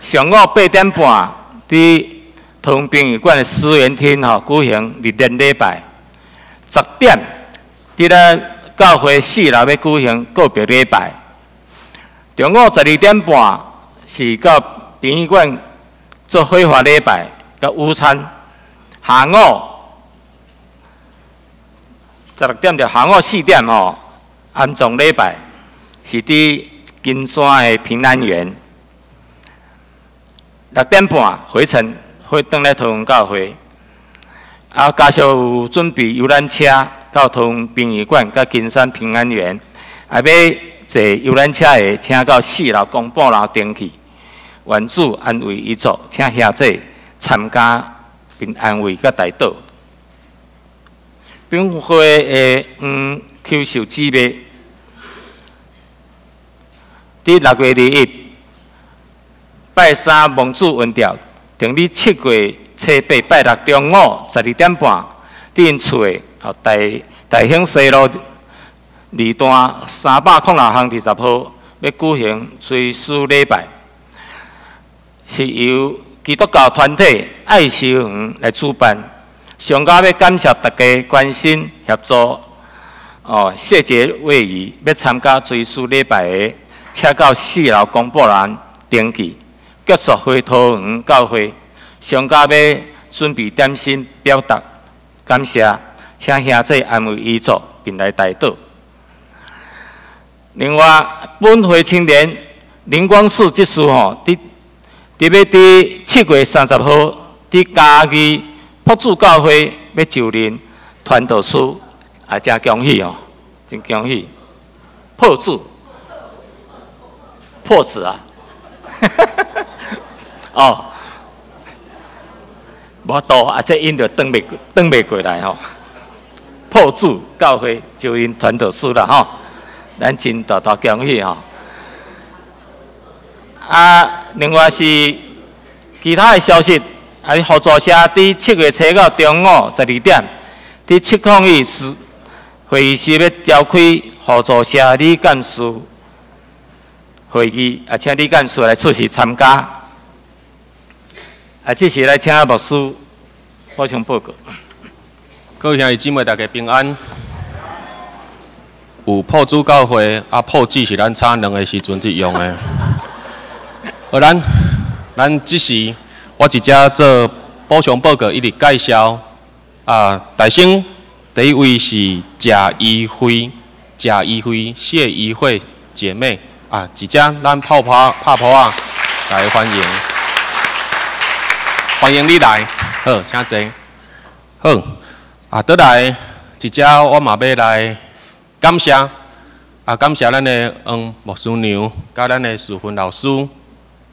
上午8点半，伫桃园殡仪馆的思源厅举行日莲礼拜。10点伫咱教会4楼要举行告别礼拜。中午12点半是到殡仪馆做火化礼拜甲午餐。下午16点到下午4点安葬礼拜是伫金山的平安园。6点半回程回转来桃园教会，加上有准备游览车到桃园殡仪馆甲金山平安园，要坐游览车的，请到4楼公布楼登记，愿主安慰遗嘱，请兄弟参加并安慰甲代祷。本会的邱秀姊妹，伫6月21拜三蒙主温调，定伫7月初8拜六中午12点半，伫因厝的大兴西路2段306巷20号，要举行追思礼拜，是由基督教团体爱惜园来主办。上加要感谢大家关心协助谢节位移，要参加追思礼拜的，请到4楼公布栏登记。结束回桃园教会，上加要准备点心表达感谢，请兄弟安慰遗嘱并来代祷。另外，本会青年灵光寺这次要伫7月30号伫嘉义朴主教会要就任传道师，真恭喜真恭喜！破主破子无多这因着登袂过来破主教会就任传道师啦咱真大大恭喜另外是其他的消息，合作社伫7月初5中午12点，伫7抗议室会议室要召开合作社理干事会议，请理干事来出席参加。这是来请牧师补充报告。各位兄弟姊妹，大家平安。有破主教会破纸是咱炒两个时阵在用的。咱即时我一只做补充报告，一直介绍大省第一位是贾怡辉、谢怡慧姐妹一只咱拍泡来欢迎你来，好，请坐。好，倒来一只我嘛要来。感谢感谢咱的牧师娘，甲咱的淑芬老师，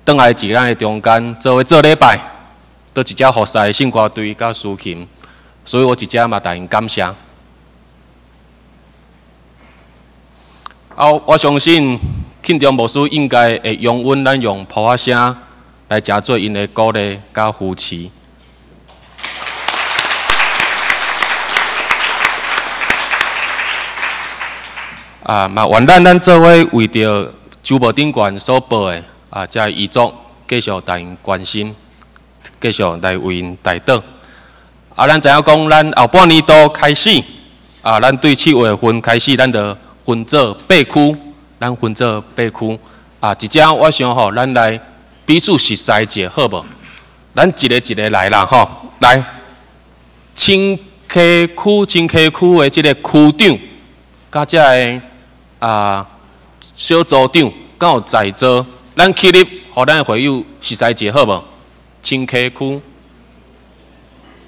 倒来伫咱的中间，做礼拜，倒一只服侍圣歌队甲抒琴，所以我一只嘛大因感谢。我相信庆中牧师应该会容允咱用普话声来加做因的鼓励甲扶持。嘛，愿咱做伙为着周报顶悬所报的这遗族，继续带因关心，继续来为因代祷。咱知影讲，咱后半年度开始，咱对7月份开始，咱就分做8区，一只我想吼，咱来彼此熟悉者好无？咱一个一个来啦吼，来，青溪区的这个区长，甲这个小组长敢有在座，咱起立，互咱的会友熟悉者好无？青溪区、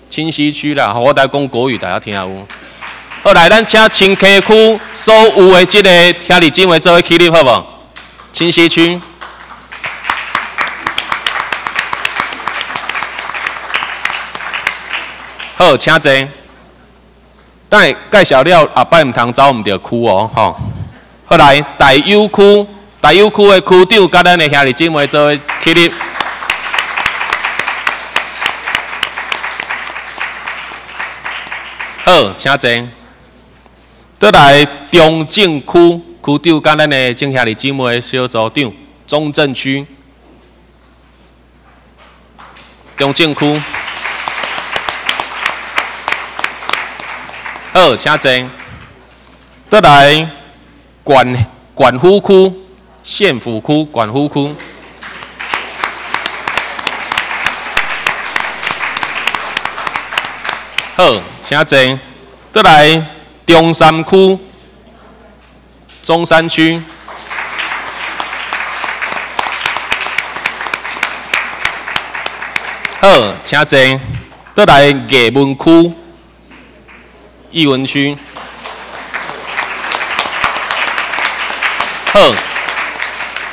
清溪区啦，我来讲国语，大家听有。好，来，咱请青溪区所有的这个兄弟姊妹做伙起立好无？清溪区。好，请坐。等下介绍了，摆唔通走唔着区哦，吼。好来，大有区的区长，甲咱的兄弟姊妹做伙起立。好，请坐。倒来中正区区长，甲咱的正兄弟姊妹小组长，中正区。中正区。好，请坐。倒来管府区、县府区、管府区。好，请坐。倒来中山区、中山区。好，请坐。倒来艺文区、艺文区。好，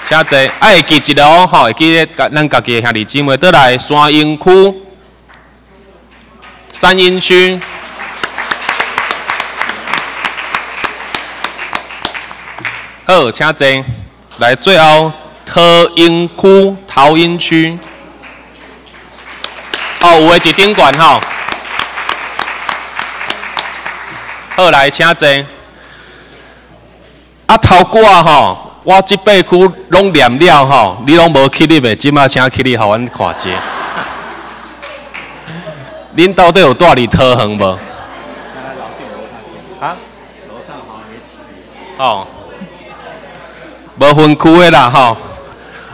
请坐。会记一个哦，会记咱家己的兄弟姊妹。倒来山阴区、三阴区。好，请坐。来，最后桃阴区。有的一顶悬吼。好，来，请坐。头歌吼，我这8区拢念了吼，你拢无起立的，即马请起立，互阮看者。恁到底有带哩桃园无？楼上好像没起。哦，无分区的啦吼。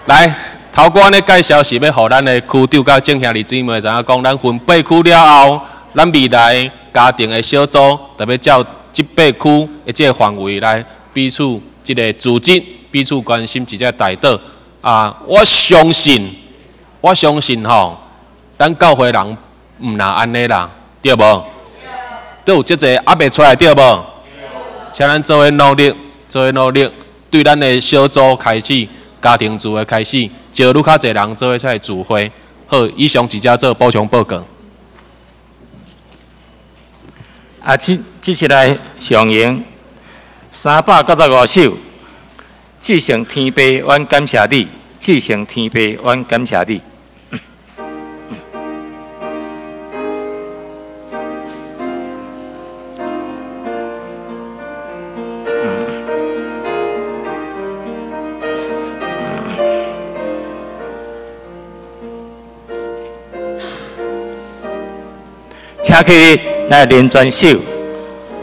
来，头歌呢介绍是要互咱的区长甲正兄弟姊妹知影讲，咱分8区了后，咱未来家庭的小组，特别照这8区的这个范围来。彼此这个组织，彼此关心，一只代祷我相信吼，咱教会人唔若安尼啦，对无？都有这个压未出来，对无？请咱做伙努力，对咱的小组开始，家庭组的开始，招愈较侪人做伙出来聚会。好，以上一只做补充报告。这是来上映。395首，至圣天父，阮感谢你，至诚天父，阮感谢你。请去来连转手，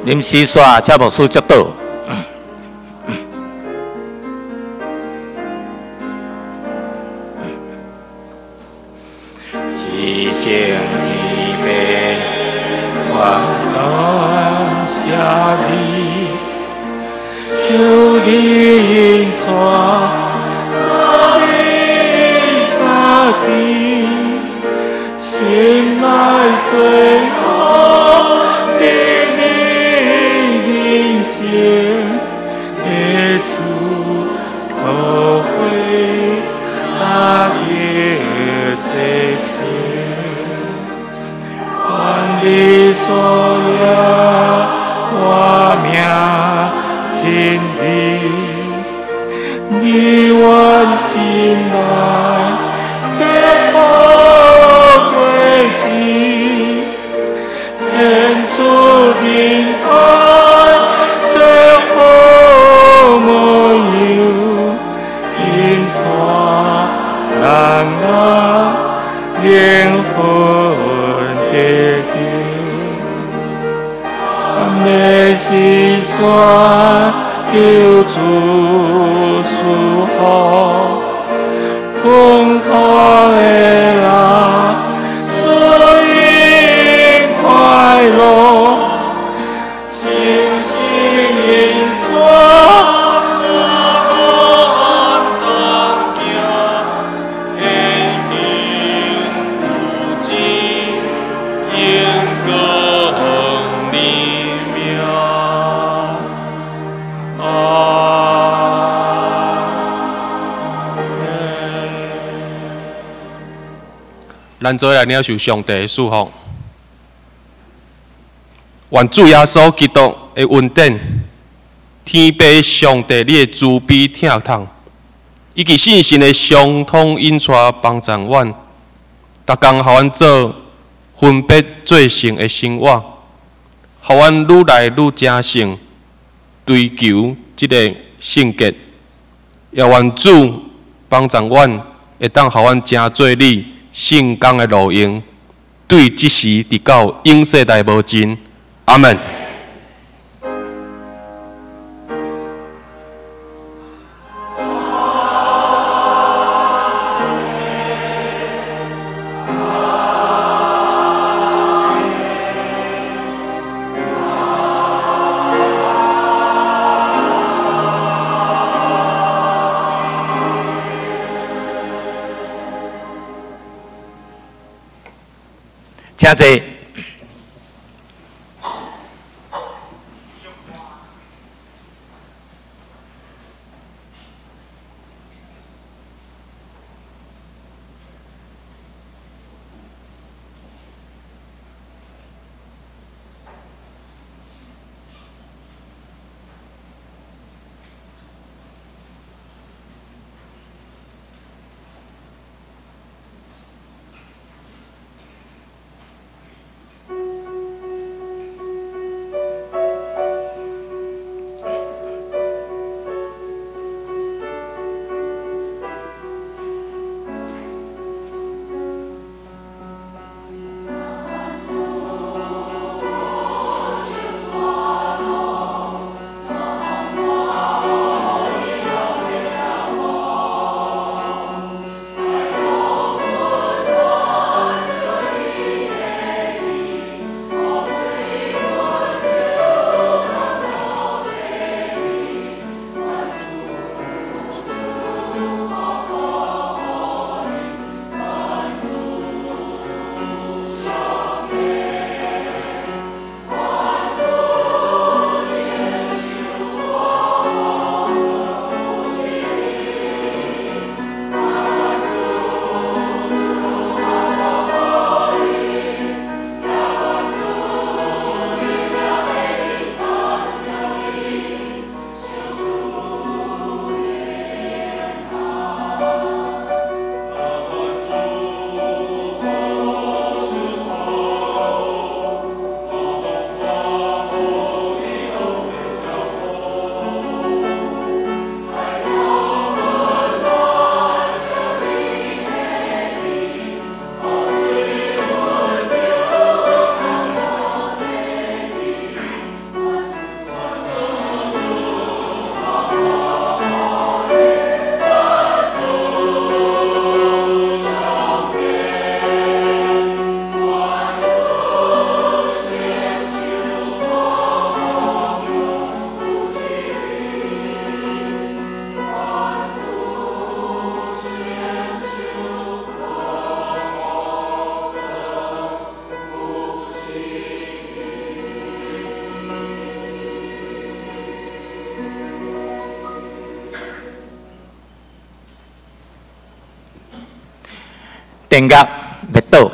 临时刷车无事接到。至诚天父，我感谢你，求你抓我的沙地，心内最好的你面前，的主后悔那夜世情，愿你所有我命真理，你我心内的宝贵之，献出平安最好无有，因全人灵魂的救，每时选救主赐福，困苦的人顺应快乐，星星映出我当行，天行有情，应更利妙。咱做来领受上帝的祝福，愿主耶稣基督的恩典、天父上帝你的慈悲疼痛，以及信心的相通引带帮助阮，逐工互阮做分别做成的生活，互阮愈来愈正胜，追求即个圣洁，也愿主帮助阮，会当互阮正做你圣工的路用，对即时直到永世代无尽。阿门。请坐。电压要倒。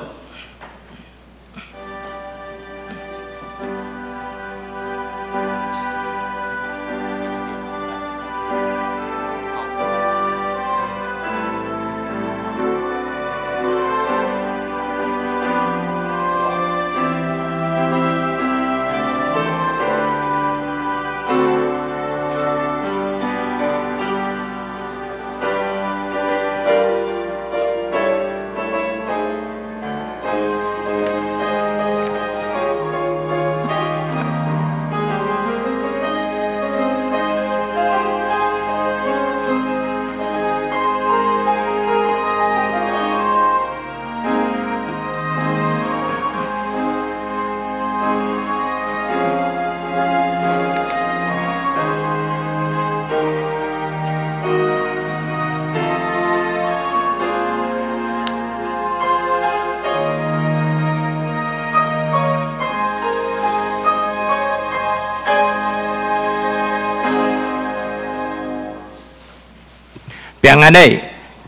平安的，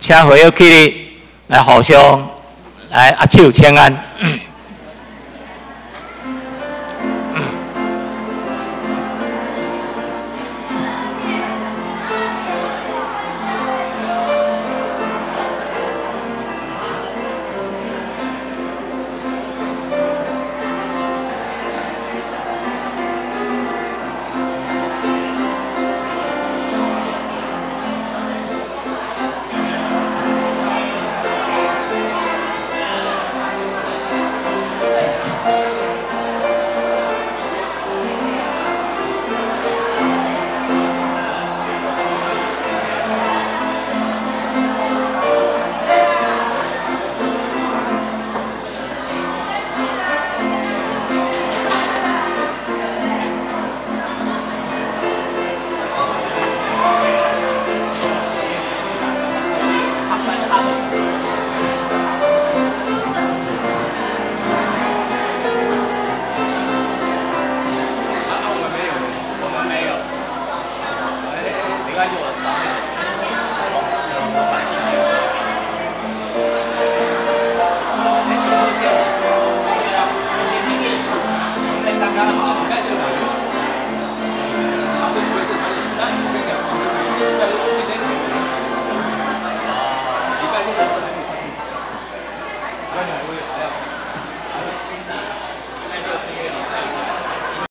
请回去你来互相来握手请安。